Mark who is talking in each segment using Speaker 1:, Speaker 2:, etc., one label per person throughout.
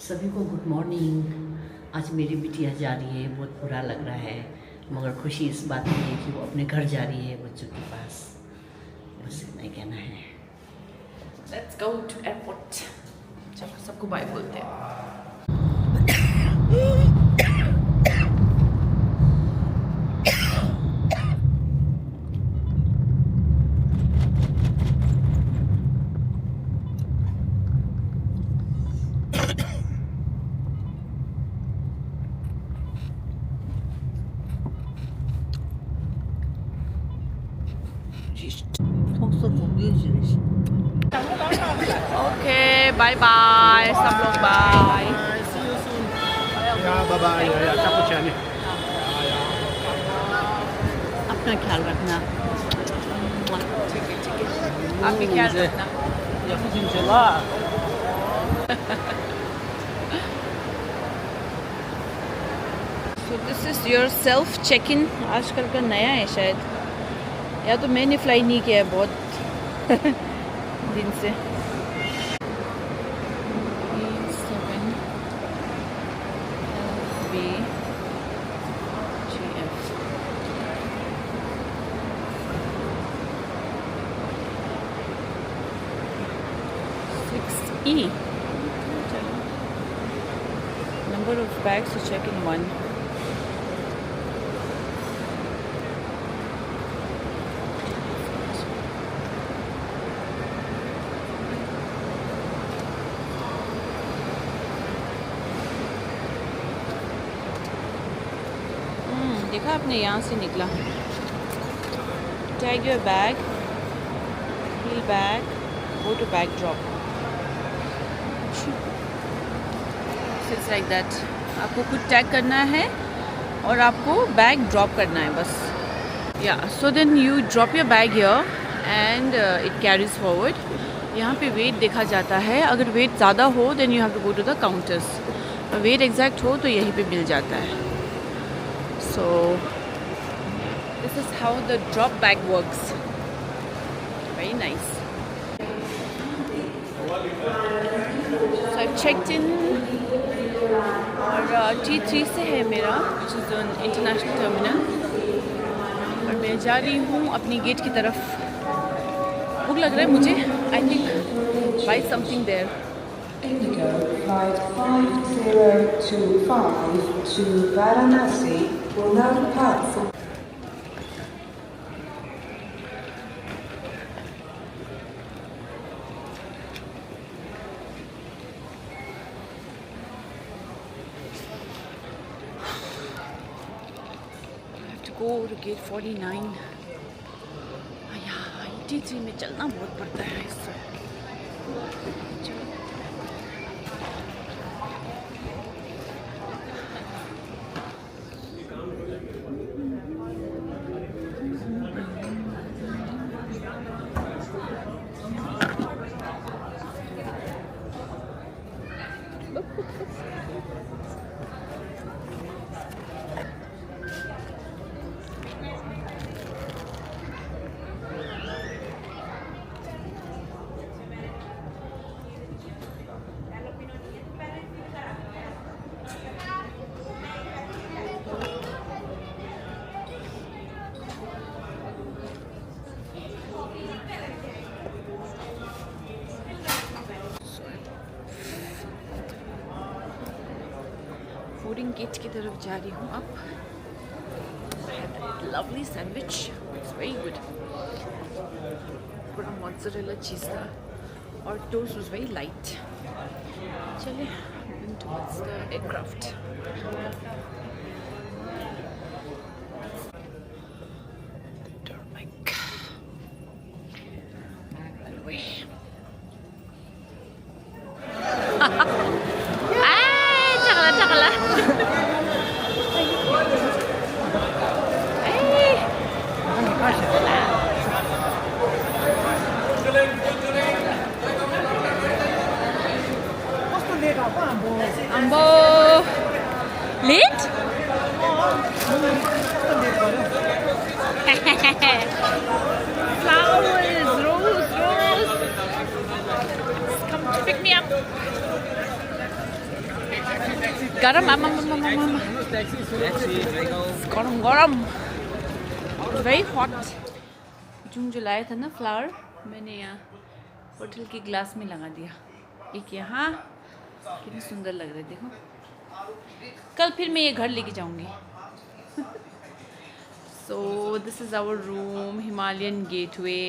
Speaker 1: सभी को good morning. आज मेरी बिटिया जा रही है, बहुत बुरा लग रहा है, मगर खुशी इस बात की है कि वो अपने घर जा रही है बच्चों के पास। बस इतना ही कहना है।
Speaker 2: Let's go to airport. चलो सबको बाय बोलते हैं। ओके बाय बाय सब लोग बाय।
Speaker 1: अपना ख्याल रखना।
Speaker 2: आप भी ख्याल रखना। So this is your self check-in। आजकल का नया है शायद, या तो मैंने फ्लाई नहीं किया है बहुत दिन से। E. Number of bags to check in 1. देखा आपने, यहाँ से निकला। Tag your bag, heel bag, go to bag drop। It's like that। आपको खुद टैग करना है और आपको बैग ड्रॉप करना है बस। या so then you drop your bag here and it carries forward. यहाँ पे वेट देखा जाता है, अगर वेट ज़्यादा हो then you have to go to the counters. Weight exact हो तो यहीं पे मिल जाता है। So this is how the drop bag works. Very nice. So I've checked in और T3 से है मेरा, which is an international terminal, और मैं जा रही हूँ अपनी गेट की तरफ। भूख लग रहा है मुझे। I think buy something there।
Speaker 3: Indigo flight 5025 to Varanasi will now depart from
Speaker 2: go to gate 49। यहाँ T3 में चलना बहुत पड़ता है इससे। बोर्डिंग गेट की तरफ जा रही हूँ अब। Lovely sandwich, it's very good. पूरा मोज़रेला चीज़ था और टोस्ट वाज वेरी लाइट। चलिए moving towards the aircraft. Ambo late? Flowers, rose. Come to pick me up. गरम गरम वेरी हॉट। जो लाया था ना फ्लावर, मैंने यहाँ होटल के ग्लास में लगा दिया। एक यहाँ, कितनी सुंदर लग रहे देखो। कल फिर मैं ये घर लेके जाऊंगी। So this is our room, Himalayan Gateway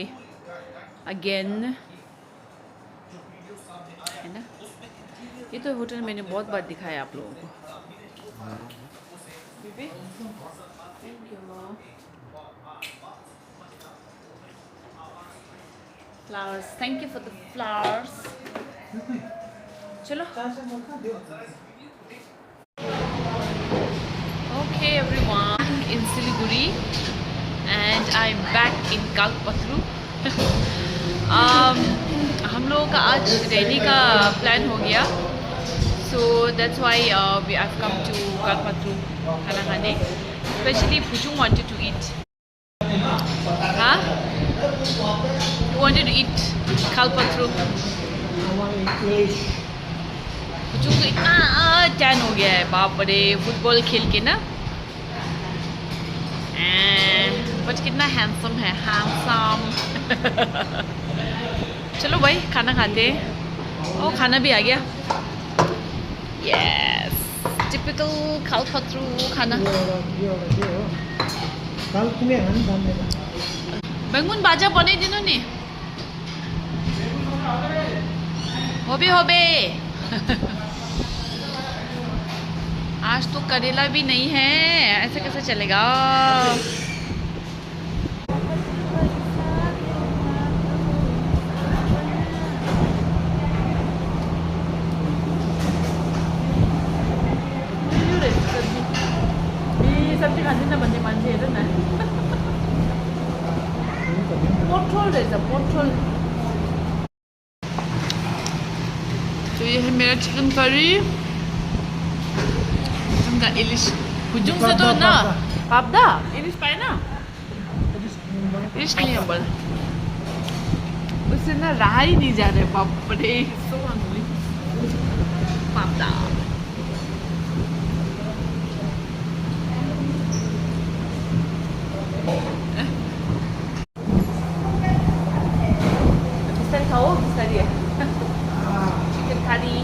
Speaker 2: again, है ना। ये तो होटल मैंने बहुत बार दिखाया आप लोगों को। Thank you. Flowers, thank you for the flowers. चलो। Okay everyone, in Siliguri and I'm back in Kalpatru. हम लोगों का आज रहने का प्लान हो गया, so that's why we have come to Kalpatru खाना खाने. Especially Pujung wanted to eat. Huh? You wanted to eat Kalpatru. Pujung तो इतना टैन हो गया है, बाप रे, फुटबॉल खेल के ना। बट कितना हैंडसम है, हैंडसम। चलो भाई खाना खाते हैं। ओ खाना भी आ गया। यस, टिपिकल Kalpatru खाना। बैंगन बाजा बने दिनों ने होबे आज तो करेला भी नहीं है, ऐसे कैसे चलेगा। सब्जी खाने ना बन्ने मान्छे हेर न। पोटल रहेछ, पोटल। तो ये है मेरा chicken curry. Enggak, Ilis. Hujung situ na. Papda. Ilis pa na. Ilis kaya उससे ना रहा ही नहीं जा रहे, बाप रे। So hungry. Papda. Bisa tahu, bisa dia. Chicken curry.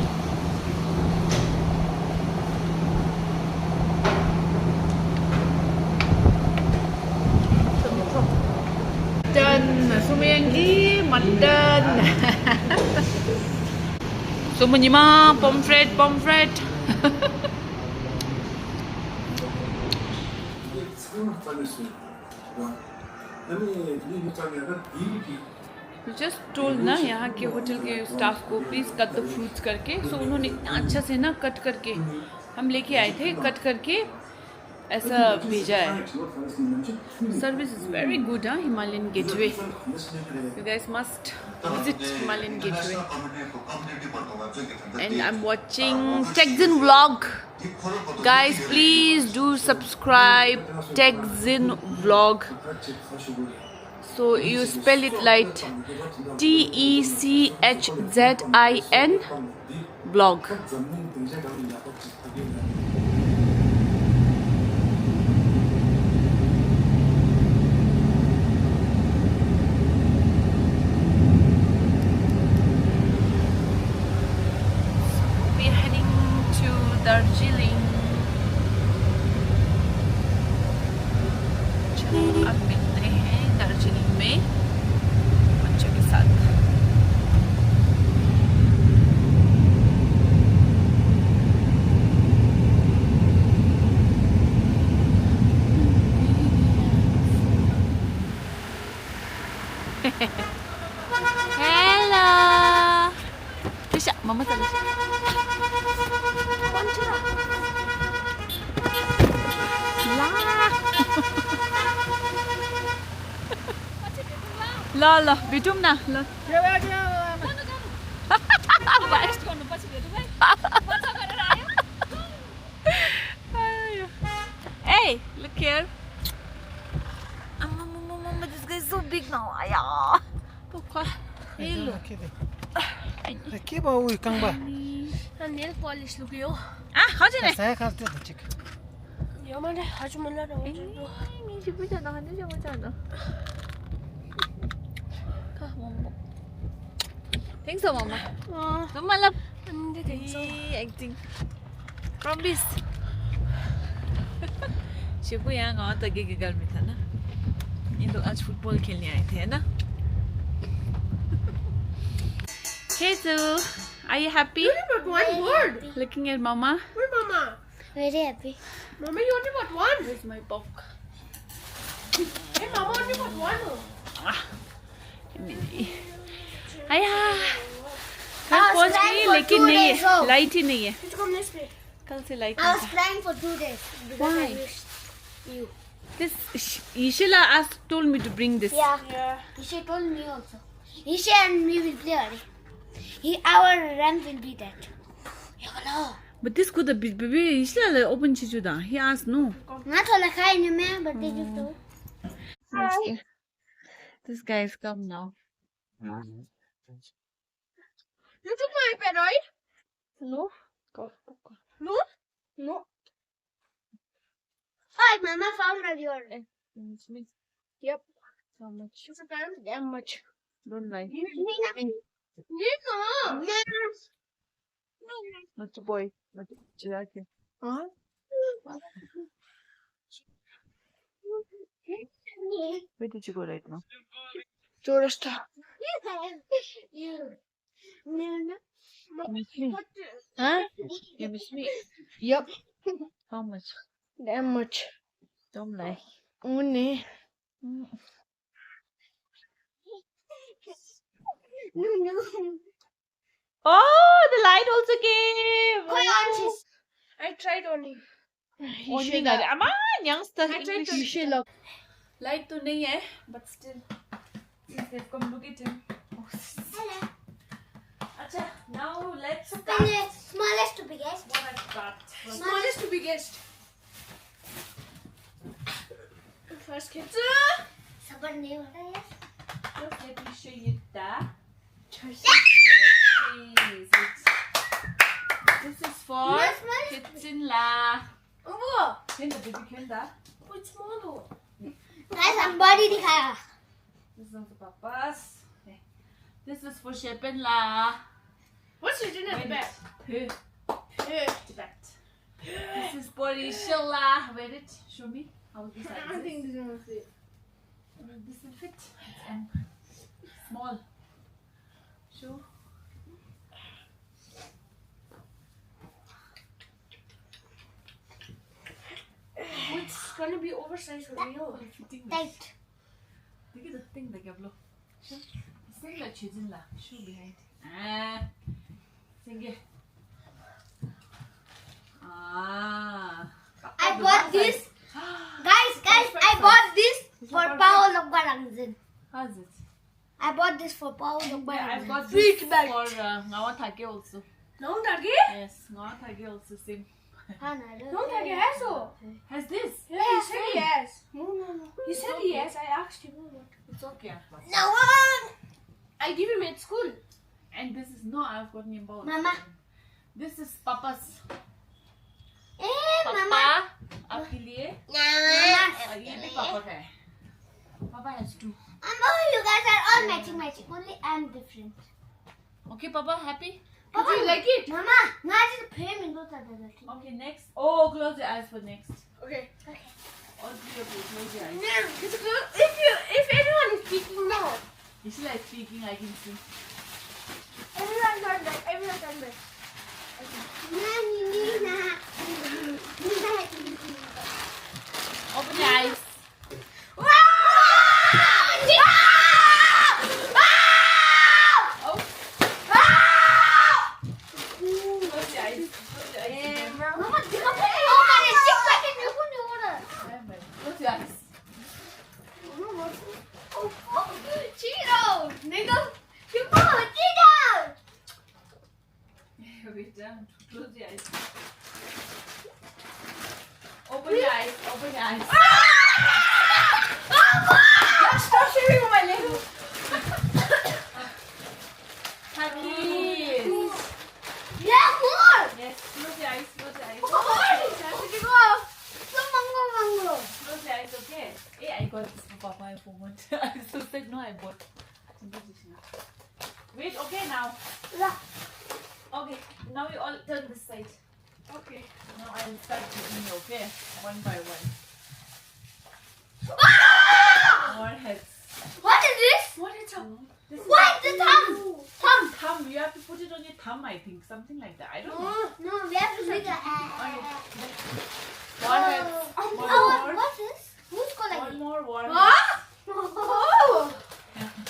Speaker 2: Sumayanggi, mutton. Sumenyima, pomfret. Just told ना यहाँ के होटल के स्टाफ को प्लीज़ कट द फ्रूट्स करके। सो उन्होंने इतना अच्छा से ना कट करके हम लेके आए थे, कट करके ऐसा भेजा है। Service is very good. हाँ, Himalayan Gateway, you guys must visit Himalayan Gateway. And I am watching Techzin vlog. Guys please do subscribe Techzin vlog. So you spell it like TECHZIN vlog. We're heading to Darjeeling. चलो अब मिलते हैं दार्जिलिंग में बच्चों के साथ। Hello Tisha, mama tadi. ल भेटौँ न ल। Hey, look here. Mama, this guy is so big now. Aya. Hey, look.
Speaker 4: के भयो उयो काङ बा nail polish look yo.
Speaker 2: 허전해.
Speaker 5: saya kartu da çık.
Speaker 4: Yamane hajumala ro.
Speaker 2: 미치부잖아. 하늘자마잖아. 가, 뭐. 땡서 엄마. 너무 말라.
Speaker 4: Ande tenso.
Speaker 2: Acting promise Shibu यहाँ गाँव तक के घर में था ना ये लोग आज फुटबॉल खेलने आए थे है ना Kezu, are you happy
Speaker 4: But one word.
Speaker 2: looking at mama?
Speaker 4: Where mama?
Speaker 6: Very happy.
Speaker 4: Mama, you only got one.
Speaker 2: Where's my book?
Speaker 4: Hey, mama only got one.
Speaker 2: आया कल
Speaker 6: I was
Speaker 2: पहुंच
Speaker 6: crying
Speaker 2: गई
Speaker 6: for
Speaker 2: लेकिन
Speaker 6: 2
Speaker 2: नहीं
Speaker 6: days
Speaker 2: है
Speaker 6: off.
Speaker 2: Light ही नहीं है
Speaker 4: Did you come this way?
Speaker 2: कल से लाइट
Speaker 6: I was
Speaker 2: नहीं
Speaker 6: crying for 2 days because
Speaker 2: Why?
Speaker 6: I missed you.
Speaker 2: है this Ishila asked told me to bring this
Speaker 4: Yeah.
Speaker 6: Isha told me also. Isha and me will play already. Our rank will be that. Hello.
Speaker 2: but this could have been baby Ishila open chijuda he asked no
Speaker 6: Not all I in me, but they just do.
Speaker 2: this guy is come now
Speaker 4: You took my iPad, right?
Speaker 2: no
Speaker 4: No? No.
Speaker 6: Hi, Mama found a your.
Speaker 4: Yep.
Speaker 2: how much
Speaker 4: It's a time damn much.
Speaker 2: don't lie
Speaker 4: Nino.
Speaker 2: not a boy not Chiraki
Speaker 4: Huh?
Speaker 2: where did you go right now
Speaker 4: Chorasta.
Speaker 6: You. No.
Speaker 2: you miss me
Speaker 4: Huh?
Speaker 2: you miss me
Speaker 4: Yep.
Speaker 2: how much
Speaker 4: Damn much.
Speaker 2: don't lie
Speaker 4: Only.
Speaker 2: oh the light also came
Speaker 4: I tried only.
Speaker 2: only that aman youngster
Speaker 4: I tried to.
Speaker 2: English light तो नहीं है but still they've come look at him अच्छा now let's start
Speaker 6: Smallest to biggest.
Speaker 2: what I got
Speaker 4: Smallest to biggest. First kids.
Speaker 6: Sabar nahi ho raha hai.
Speaker 2: just let me show you that this is for
Speaker 6: Small.
Speaker 2: kitchen la
Speaker 4: Oh,
Speaker 2: खेल दे baby खेल दा
Speaker 4: which small?
Speaker 6: Guys, I'm body dikhaya.
Speaker 2: this is for papas this is for Shepen la
Speaker 4: What's written at the back?
Speaker 2: that this is for Ishila wear it show me how this
Speaker 4: I
Speaker 2: size
Speaker 4: don't
Speaker 2: is.
Speaker 4: think this is gonna fit.
Speaker 2: This will fit. And small. Show.
Speaker 4: It's gonna be oversized for real.
Speaker 2: Fitting.
Speaker 6: Tight.
Speaker 2: Look at the thing that you Show. It's like la children la. Show behind. Ah. Sing it. Ah.
Speaker 6: I bought this. Guys, I bought this for Paul Lokbarangzin.
Speaker 2: How's it?
Speaker 6: I bought this for Paul
Speaker 2: Yeah, I
Speaker 6: Lokbarangzin.
Speaker 2: got this for Ngawa Thake also.
Speaker 4: Don't target.
Speaker 2: Yes, Ngawa Thake also same.
Speaker 4: Don't target has so.
Speaker 2: Has this?
Speaker 4: Yeah, he said yes. No. He said yes. I asked him.
Speaker 2: It's okay.
Speaker 6: No one.
Speaker 4: I give him at school.
Speaker 2: And this is no, I've got new balls.
Speaker 6: Mama.
Speaker 2: This is Papa's.
Speaker 6: Mama.
Speaker 2: पापा आपके लिए
Speaker 6: Mama.
Speaker 2: और ये भी पापा का है पापा has two
Speaker 6: You guys are all matching. Only I'm different.
Speaker 2: okay Papa happy
Speaker 4: Papa, you like it?
Speaker 6: Mama, now just pay me.
Speaker 2: okay next oh close your eyes for next
Speaker 4: Okay.
Speaker 2: all three of you close your eyes
Speaker 4: If anyone is speaking now,
Speaker 2: it's like speaking I can see
Speaker 4: everyone done that. Everyone done that.
Speaker 2: open your eyes close your eyes close your eyes wait close your eyes open your eyes open your eyes
Speaker 4: Stop sharing with my Lego.
Speaker 2: Happy
Speaker 6: Yeah, more!
Speaker 2: forgot. I just said no, I bought. Wait, okay now.
Speaker 6: Yeah.
Speaker 2: Okay, now you all turn this side.
Speaker 4: Okay.
Speaker 2: Now I'll start giving you, okay? One by one. More heads.
Speaker 6: What is this?
Speaker 2: What is up? This is
Speaker 6: What? The thumb. Thumb.
Speaker 2: thumb. You have to put it on your thumb, I think. Something like that. I don't know.
Speaker 6: No, no, we have to make a.
Speaker 2: More heads. One more.
Speaker 6: What's this? Who's
Speaker 2: One
Speaker 6: calling?
Speaker 2: more. One.
Speaker 6: Oh!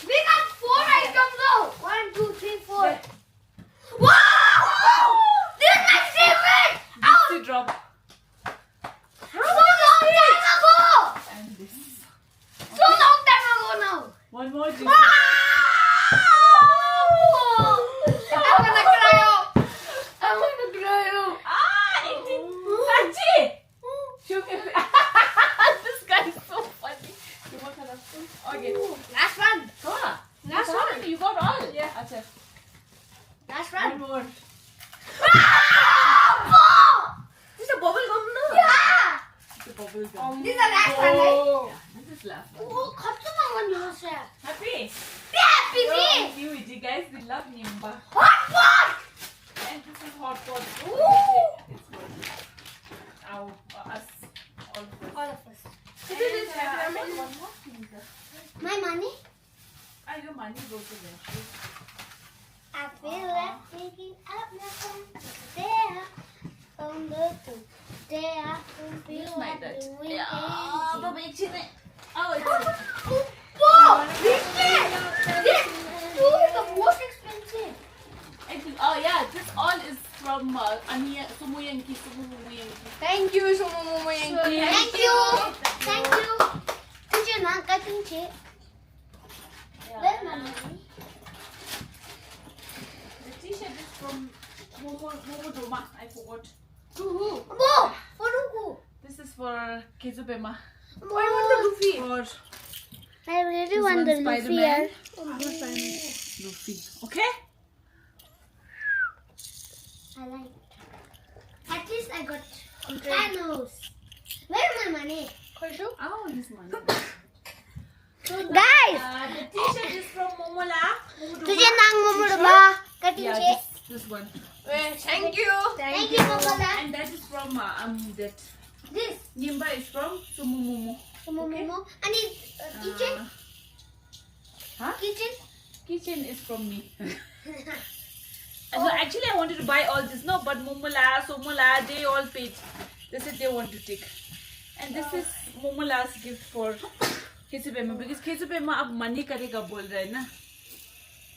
Speaker 6: We got 4 items now. 1, 2, 3, 4. Wow! This is my favorite.
Speaker 2: To drop.
Speaker 6: So long time ago.
Speaker 2: And this.
Speaker 6: So long time ago now.
Speaker 2: One more. Juicy.
Speaker 6: I'm gonna cry. I'm gonna cry.
Speaker 2: Ah! It did. Sachi! Show me. This guy is so funny. You want colorful? Okay.
Speaker 6: Last one.
Speaker 2: Come on.
Speaker 6: Last one.
Speaker 2: You got all.
Speaker 4: Yeah.
Speaker 2: Acha.
Speaker 6: Last
Speaker 2: One
Speaker 6: one.
Speaker 2: more.
Speaker 6: This is a bubble gum, no? Yeah.
Speaker 2: It's a bubble gum.
Speaker 6: This is the last one, right?
Speaker 2: Yeah, this is last one.
Speaker 6: Oh, customer one you said.
Speaker 2: Happy?
Speaker 6: Happy
Speaker 2: So
Speaker 6: me.
Speaker 2: cute. You guys, we love Nimba.
Speaker 6: Hot pot.
Speaker 2: And this is hot pot.
Speaker 6: Ooh.
Speaker 2: It's good. Our, us, all of us.
Speaker 6: All of us.
Speaker 2: And, I want one more thing.
Speaker 6: My money.
Speaker 2: Your money goes to them.
Speaker 6: I feel like picking up my phone. There. On the two. There. I feel like doing
Speaker 2: Yeah,
Speaker 6: anything.
Speaker 2: but it's in it. Oh, it's
Speaker 6: Whoa! This two is the most expensive.
Speaker 2: oh yeah, this all is from Ania Sumuyanki.
Speaker 4: Thank you, Sumomo Yankee.
Speaker 6: Thank you. Thank you. Teacher, not cutting shit. Where's my money?
Speaker 2: The t-shirt is from Momodoma. I forgot.
Speaker 6: To who? Whoa! For who?
Speaker 2: This is for Kezubema.
Speaker 4: I want the Luffy.
Speaker 2: For
Speaker 6: I really
Speaker 2: this
Speaker 6: want
Speaker 2: one,
Speaker 6: the Luffy.
Speaker 2: Spider-Man.
Speaker 6: here.
Speaker 2: Luffy. Okay?
Speaker 6: I like it. At least I got Thanos. Where's my money?
Speaker 2: Oh, this one.
Speaker 6: Guys!
Speaker 2: The t-shirt is from Momola.
Speaker 6: तुझे नाम मोमोड़ बा cutting
Speaker 2: Yeah,
Speaker 6: छे.
Speaker 2: this one.
Speaker 4: Thank you.
Speaker 6: Thank you मोमोला.
Speaker 2: And that is from that.
Speaker 6: This
Speaker 2: Nimba is from Sumumomo.
Speaker 6: Momo. And kitchen.
Speaker 2: Huh?
Speaker 6: Kitchen.
Speaker 2: Kitchen is from me. So actually I wanted to buy all this, no, but Momola, Somola, they all paid. They said they want to take. And this is Momola's gift for Kezubema because Kezubema अब money करेगा बोल रहा है ना,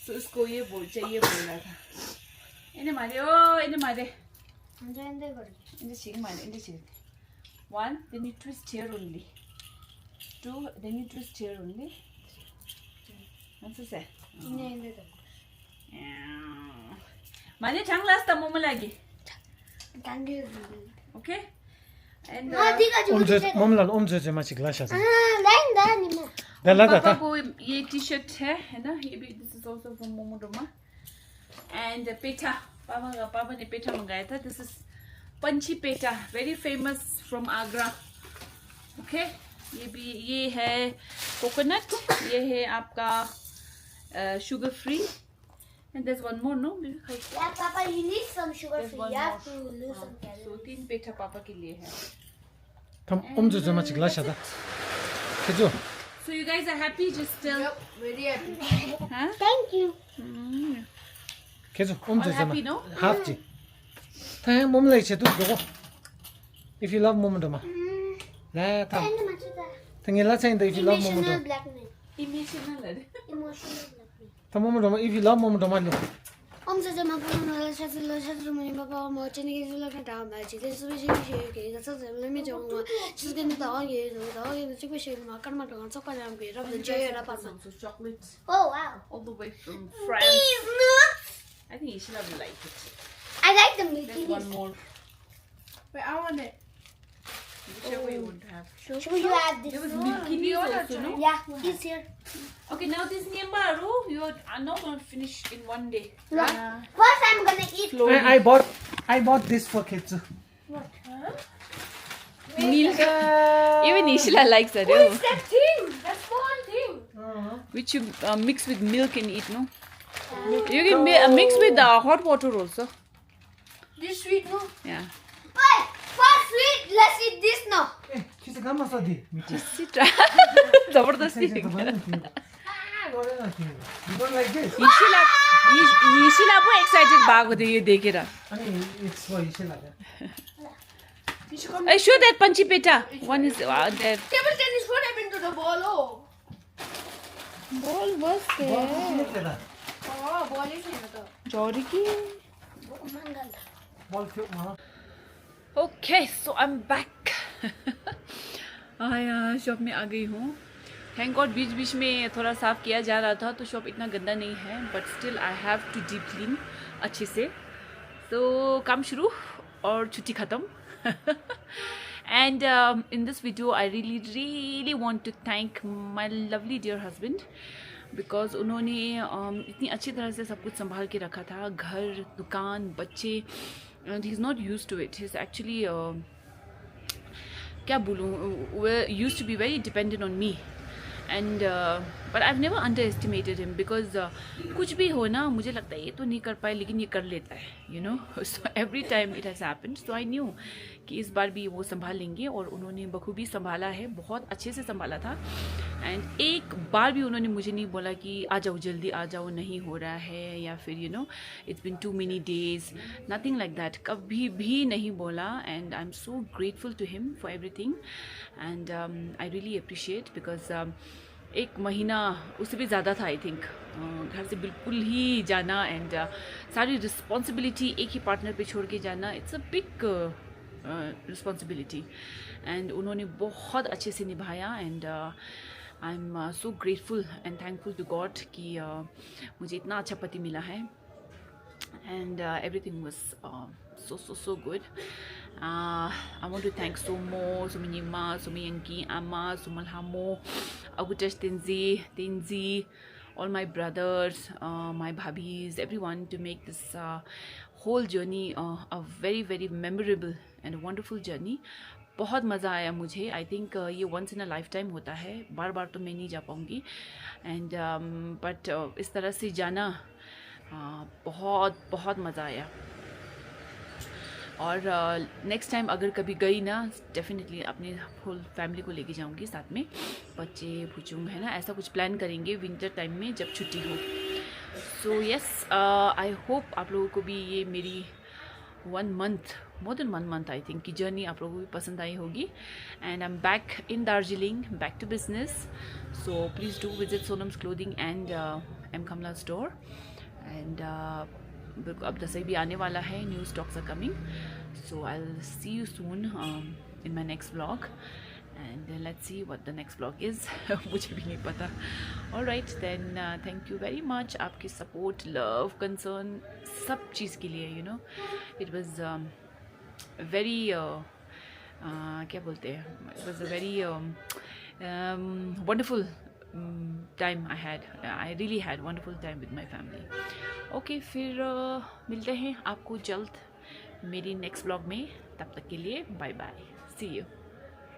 Speaker 2: so उसको ये चाहिए बोल रहा था. इन्हें मारे, इन्हें cheek. 1, then you twist here only. 2, then you twist here only. What's this? Mane chang last ta momo lagi.
Speaker 6: Thank you.
Speaker 2: Okay? And
Speaker 5: ममला ओमजे चाहिँ माछी ग्लास छ
Speaker 6: लाइन दा निमा.
Speaker 5: दला
Speaker 2: पापा
Speaker 5: दा
Speaker 2: को ये टी-शर्ट है ना, ये भी this is also from Momodoma. And पेठा, पापा ने पेठा मंगाया था. This is Panchi petha, very famous from Agra. Okay? ये है coconut, ये है आपका sugar free. And there's one more, no?
Speaker 6: Yeah, Papa, you need some sugar
Speaker 2: There's
Speaker 6: free.
Speaker 2: one
Speaker 6: You
Speaker 2: more.
Speaker 6: have to lose some calories.
Speaker 2: So 3 पेठा पापा के लिए है.
Speaker 5: थम ओमजे चाहिँ माछी ग्लास छ दा केजु
Speaker 2: So you guys are happy? Just tell.
Speaker 4: Yep, very happy.
Speaker 2: Huh?
Speaker 6: Thank you.
Speaker 5: केजु
Speaker 2: All
Speaker 5: ओमजे
Speaker 2: happy,
Speaker 5: चाहिँ
Speaker 2: no?
Speaker 5: हाफ जी था ममला छ तु गो इफ यु लभ मोमोडोमा ला था
Speaker 6: And the matcha.
Speaker 5: तंगेला चाहिँ द इफ यु लभ मोमोडो
Speaker 6: Emotional blackmail.
Speaker 2: Emotional.
Speaker 6: Emotional blackmail.
Speaker 5: त मोमोडोमा इफ यु लभ मोमोडोमा लो
Speaker 6: Om sa jama po na la sa mo ni papa mo chen ni su la ka da ma ji le su bi shi ke ga sa le mi jong ma shi ge ni da ye ji bi shi ma kan ma dong sa pa jam ge ra ben je ra pa ma.
Speaker 2: So chocolate
Speaker 6: Oh wow.
Speaker 2: all the way from France.
Speaker 6: These nuts.
Speaker 2: I think Ishila will like it.
Speaker 6: I like them
Speaker 2: There's
Speaker 6: Milky
Speaker 2: one more.
Speaker 4: Wait, I want it.
Speaker 2: Whichever you want to have.
Speaker 6: Should you add this?
Speaker 2: There was Milky Way also, no?
Speaker 6: Yeah, he's here.
Speaker 2: Okay, now this Nyambaru, you are not going to finish in one day.
Speaker 6: Look, first I'm gonna eat.
Speaker 5: I bought this for kids
Speaker 2: Even Ishila likes that.
Speaker 4: What's that thing? That small thing.
Speaker 2: which you mix with milk and eat, no? You can mix with hot water also.
Speaker 6: This sweet, no?
Speaker 2: Yeah.
Speaker 6: Wait, for sweet, let's eat this now.
Speaker 5: ए खिसे काम मसा दे मिठी
Speaker 2: जबरदस्ती
Speaker 5: You don't like this?
Speaker 2: यिशिला पो excited भएको थियो यो देखेर
Speaker 5: अनि it's for you लाग्यो
Speaker 6: You should come.
Speaker 2: I show that Panchi Peta. One is there.
Speaker 6: Table tennis, what happened to the ball? Oh,
Speaker 2: Ball was
Speaker 5: बल किन खेल्दा
Speaker 6: oh, ball is in the.
Speaker 2: Joriki.
Speaker 5: बल थियो म
Speaker 2: Okay, so I'm back. हाँ shop में आ गई हूँ. थैंक गॉड बीच बीच में थोड़ा साफ़ किया जा रहा था तो शॉप इतना गंदा नहीं है, but still I have to deep clean अच्छे से. तो काम शुरू और छुट्टी ख़त्म. And in this video I really want to thank my lovely dear husband because उन्होंने इतनी अच्छी तरह से सब कुछ संभाल के रखा था, घर, दुकान, बच्चे, and he's not used to it. He's actually क्या बोलूँ, used to be very dependent on me. And but I've never underestimated him because कुछ भी हो ना मुझे लगता है ये तो नहीं कर पाए लेकिन ये कर लेता है, you know. So every time it has happened, so I knew कि इस बार भी वो संभाल लेंगे और उन्होंने बखूबी संभाला है, बहुत अच्छे से संभाला था. एंड एक बार भी उन्होंने मुझे नहीं बोला कि आ जाओ जल्दी आ जाओ, नहीं हो रहा है, या फिर you know it's been too many days, nothing like that, कभी भी नहीं बोला. And I am so grateful to him for everything and I really appreciate because एक महीना उससे भी ज़्यादा था आई थिंक घर से बिल्कुल ही जाना एंड सारी रिस्पॉन्सिबिलिटी एक ही पार्टनर पे छोड़ के जाना, it's a big responsibility. And उन्होंने बहुत अच्छे से निभाया and I am so grateful and thankful to God कि मुझे इतना अच्छा पति मिला है. And everything was so good. I want to thank Sumo, Suminyima, Sumiyanki, Amma, Sumalhamo, Agutash Tenzi, all my brothers, my bhabis, everyone to make this whole journey a very very memorable and wonderful journey. बहुत मज़ा आया मुझे. I think ये once in a lifetime होता है, बार बार तो मैं नहीं जा पाऊँगी. एंड बट इस तरह से जाना बहुत बहुत मज़ा आया. और नेक्स्ट टाइम अगर कभी गई ना डेफिनेटली अपने फुल फैमिली को लेके जाऊंगी साथ में, बच्चे भुचूंग है ना, ऐसा कुछ प्लान करेंगे विंटर टाइम में जब छुट्टी हो. सो यस, आई होप आप लोगों को भी ये मेरी 1 month, more than 1 month I think की जर्नी आप लोगों को भी पसंद आई होगी. And I am back in Darjeeling, back to business. So please do visit Sonam's clothing and M Kamala store. एंड बिल्कुल अब दसई भी आने वाला है, new stocks are coming. So I will see you soon in my next vlog and let's see what the next vlog is. मुझे भी नहीं पता. Alright then, thank you very much आपकी सपोर्ट, लव, कंसर्न, सब चीज़ के लिए. You know it was very क्या बोलते हैं, it was a very wonderful time I had. I really had wonderful time with my family. Okay, फिर मिलते हैं आपको जल्द मेरी नेक्स्ट व्लॉग में. तब तक के लिए बाय बाय, सी यू.